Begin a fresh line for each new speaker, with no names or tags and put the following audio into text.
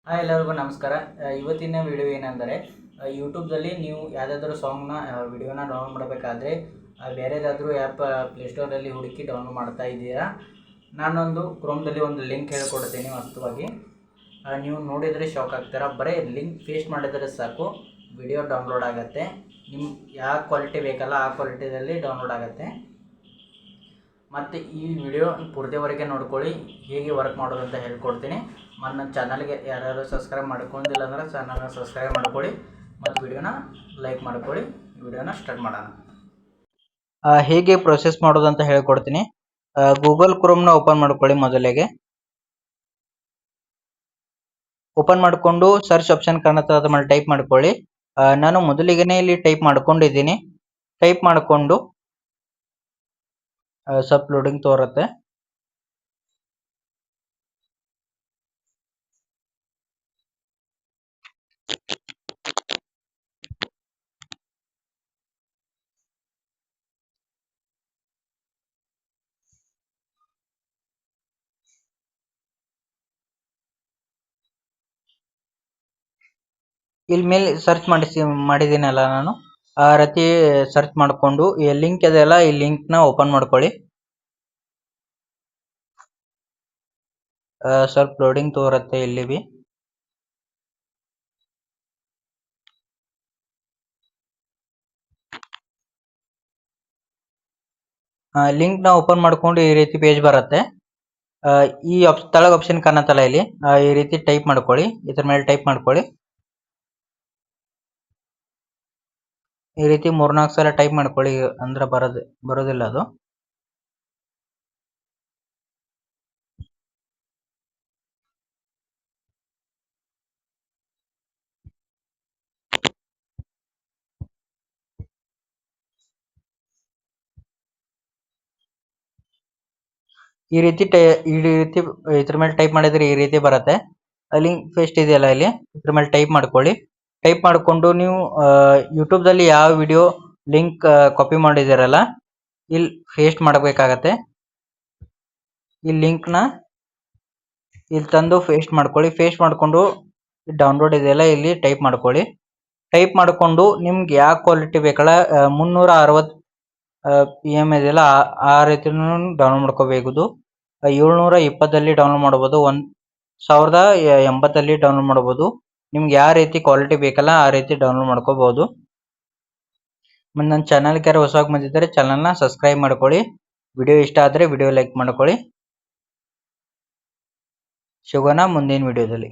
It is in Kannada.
ಹಾಯ್ ಎಲ್ಲರಿಗೂ ನಮಸ್ಕಾರ. ಇವತ್ತಿನ ವಿಡಿಯೋ ಏನೆಂದರೆ ಯೂಟ್ಯೂಬ್ದಲ್ಲಿ ನೀವು ಯಾವುದಾದ್ರೂ ಸಾಂಗ್ನ ವಿಡಿಯೋನ ಡೌನ್ಲೋಡ್ ಮಾಡಬೇಕಾದ್ರೆ ಬೇರೆದಾದರೂ ಆ್ಯಪ್ ಪ್ಲೇಸ್ಟೋರಲ್ಲಿ ಹುಡುಕಿ ಡೌನ್ಲೋಡ್ ಮಾಡ್ತಾ ಇದ್ದೀರಾ. ನಾನೊಂದು ಕ್ರೋಮ್ದಲ್ಲಿ ಒಂದು ಲಿಂಕ್ ಹೇಳ್ಕೊಡ್ತೀನಿ. ವಾಸ್ತವವಾಗಿ ನೀವು ನೋಡಿದರೆ ಶಾಕ್ ಆಗ್ತೀರಾ. ಬರೀ ಲಿಂಕ್ ಪೇಸ್ಟ್ ಮಾಡಿದರೆ ಸಾಕು, ವಿಡಿಯೋ ಡೌನ್ಲೋಡ್ ಆಗುತ್ತೆ. ನಿಮ್ಮ ಯಾವ ಕ್ವಾಲಿಟಿ ಬೇಕಲ್ಲ ಆ ಕ್ವಾಲಿಟಿಯಲ್ಲಿ ಡೌನ್ಲೋಡ್ ಆಗುತ್ತೆ. ಮತ್ತು ಈ ವಿಡಿಯೋ ಪೂರ್ತಿವರೆಗೆ ನೋಡ್ಕೊಳ್ಳಿ, ಹೇಗೆ ವರ್ಕ್ ಮಾಡೋದು ಅಂತ ಹೇಳ್ಕೊಡ್ತೀನಿ. ಮತ್ತು ನನ್ನ ಚಾನಲ್ಗೆ ಯಾರು ಸಬ್ಸ್ಕ್ರೈಬ್ ಮಾಡ್ಕೊಂಡಿಲ್ಲ ಅಂದರೆ ಚಾನಲ್ನ ಸಬ್ಸ್ಕ್ರೈಬ್ ಮಾಡ್ಕೊಳ್ಳಿ ಮತ್ತು ವಿಡಿಯೋನ ಲೈಕ್ ಮಾಡ್ಕೊಳ್ಳಿ. ವಿಡಿಯೋನ ಸ್ಟಾರ್ಟ್ ಮಾಡೋಣ. ಹೇಗೆ ಪ್ರೊಸೆಸ್ ಮಾಡೋದು ಅಂತ ಹೇಳ್ಕೊಡ್ತೀನಿ. ಗೂಗಲ್ ಕ್ರೋಮ್ನ ಓಪನ್ ಮಾಡ್ಕೊಳ್ಳಿ. ಮೊದಲಿಗೆ ಓಪನ್ ಮಾಡಿಕೊಂಡು ಸರ್ಚ್ ಆಪ್ಷನ್ ಕಾಣುತ್ತೆ, ಅದ್ರ ಮೇಲೆ ಟೈಪ್ ಮಾಡ್ಕೊಳ್ಳಿ. ನಾನು ಮೊದಲಿಗೆ ಇಲ್ಲಿ ಟೈಪ್ ಮಾಡ್ಕೊಂಡಿದ್ದೀನಿ. ಟೈಪ್ ಮಾಡಿಕೊಂಡು ಸ್ವಲ್ಪ ಲೋಡಿಂಗ್ ತೋರುತ್ತೆ. ಇಲ್ಲಿ ಮೇಲೆ ಸರ್ಚ್ ಮಾಡಿದ್ದೀನಲ್ಲ ನಾನು, ಆ ರೀತಿ ಸರ್ಚ್ ಮಾಡಿಕೊಂಡು ಈ ಲಿಂಕ್ ಇದೆಯಲ್ಲ, ಈ ಲಿಂಕ್ನ ಓಪನ್ ಮಾಡ್ಕೊಳ್ಳಿ. ಸ್ವಲ್ಪ ಲೋಡಿಂಗ್ ತೋರುತ್ತೆ ಇಲ್ಲಿ ಬಿ. ಲಿಂಕ್ನ ಓಪನ್ ಮಾಡ್ಕೊಂಡು ಈ ರೀತಿ ಪೇಜ್ ಬರುತ್ತೆ. ಈ ತಳಗ ಆಪ್ಷನ್ ಕಾಣತ್ತಲ್ಲ ಇಲ್ಲಿ, ಈ ರೀತಿ ಟೈಪ್ ಮಾಡ್ಕೊಳ್ಳಿ. ಇದ್ರ ಮೇಲೆ ಟೈಪ್ ಮಾಡ್ಕೊಳ್ಳಿ. ಈ ರೀತಿ 3-4 ಸಲ ಟೈಪ್ ಮಾಡ್ಕೊಳ್ಳಿ, ಅಂದ್ರೆ ಬರೋದಿಲ್ಲ ಅದು. ಈ ರೀತಿ ಇದ್ರ ಮೇಲೆ ಟೈಪ್ ಮಾಡಿದ್ರೆ ಈ ರೀತಿ ಬರುತ್ತೆ. ಲಿಂಕ್ ಪೇಸ್ಟ್ ಇದೆಯಲ್ಲ ಇಲ್ಲಿ, ಇದ್ರ ಮೇಲೆ ಟೈಪ್ ಮಾಡ್ಕೊಳ್ಳಿ. ಟೈಪ್ ಮಾಡಿಕೊಂಡು ನೀವು ಯೂಟ್ಯೂಬ್ದಲ್ಲಿ ಯಾವ ವಿಡಿಯೋ ಲಿಂಕ್ ಕಾಪಿ ಮಾಡಿದಿರಲ್ಲ, ಇಲ್ಲಿ ಪೇಸ್ಟ್ ಮಾಡಬೇಕಾಗತ್ತೆ. ಈ ಲಿಂಕ್ನ ಇಲ್ಲಿ ತಂದು ಪೇಸ್ಟ್ ಮಾಡ್ಕೊಳ್ಳಿ. ಪೇಸ್ಟ್ ಮಾಡಿಕೊಂಡು ಡೌನ್ಲೋಡ್ ಇದೆಯಲ್ಲ, ಇಲ್ಲಿ ಟೈಪ್ ಮಾಡ್ಕೊಳ್ಳಿ. ಟೈಪ್ ಮಾಡಿಕೊಂಡು ನಿಮ್ಗೆ ಯಾವ ಕ್ವಾಲಿಟಿ ಬೇಕಲ್ಲ, 360 PM ಇದೆಯಲ್ಲ, ಆ ರೀತಿ ಡೌನ್ಲೋಡ್ ಮಾಡ್ಕೋಬೇಕು. 720 ಡೌನ್ಲೋಡ್ ಮಾಡ್ಬೋದು, 1080 ಡೌನ್ಲೋಡ್ ಮಾಡ್ಬೋದು. ನಿಮ್ಗೆ ಯಾವ ರೀತಿ ಕ್ವಾಲಿಟಿ ಬೇಕಲ್ಲ ಆ ರೀತಿ ಡೌನ್ಲೋಡ್ ಮಾಡ್ಕೋಬಹುದು. ಮತ್ತು ನನ್ನ ಚಾನಲ್ಗೆ ಯಾರು ಹೊಸವಾಗಿ ಬಂದಿದ್ದರೆ ಚಾನಲ್ನ ಸಬ್ಸ್ಕ್ರೈಬ್ ಮಾಡ್ಕೊಳ್ಳಿ. ವಿಡಿಯೋ ಇಷ್ಟ ಆದರೆ ವಿಡಿಯೋ ಲೈಕ್ ಮಾಡ್ಕೊಳ್ಳಿ. ಸಿಗೋಣ ಮುಂದಿನ ವಿಡಿಯೋದಲ್ಲಿ.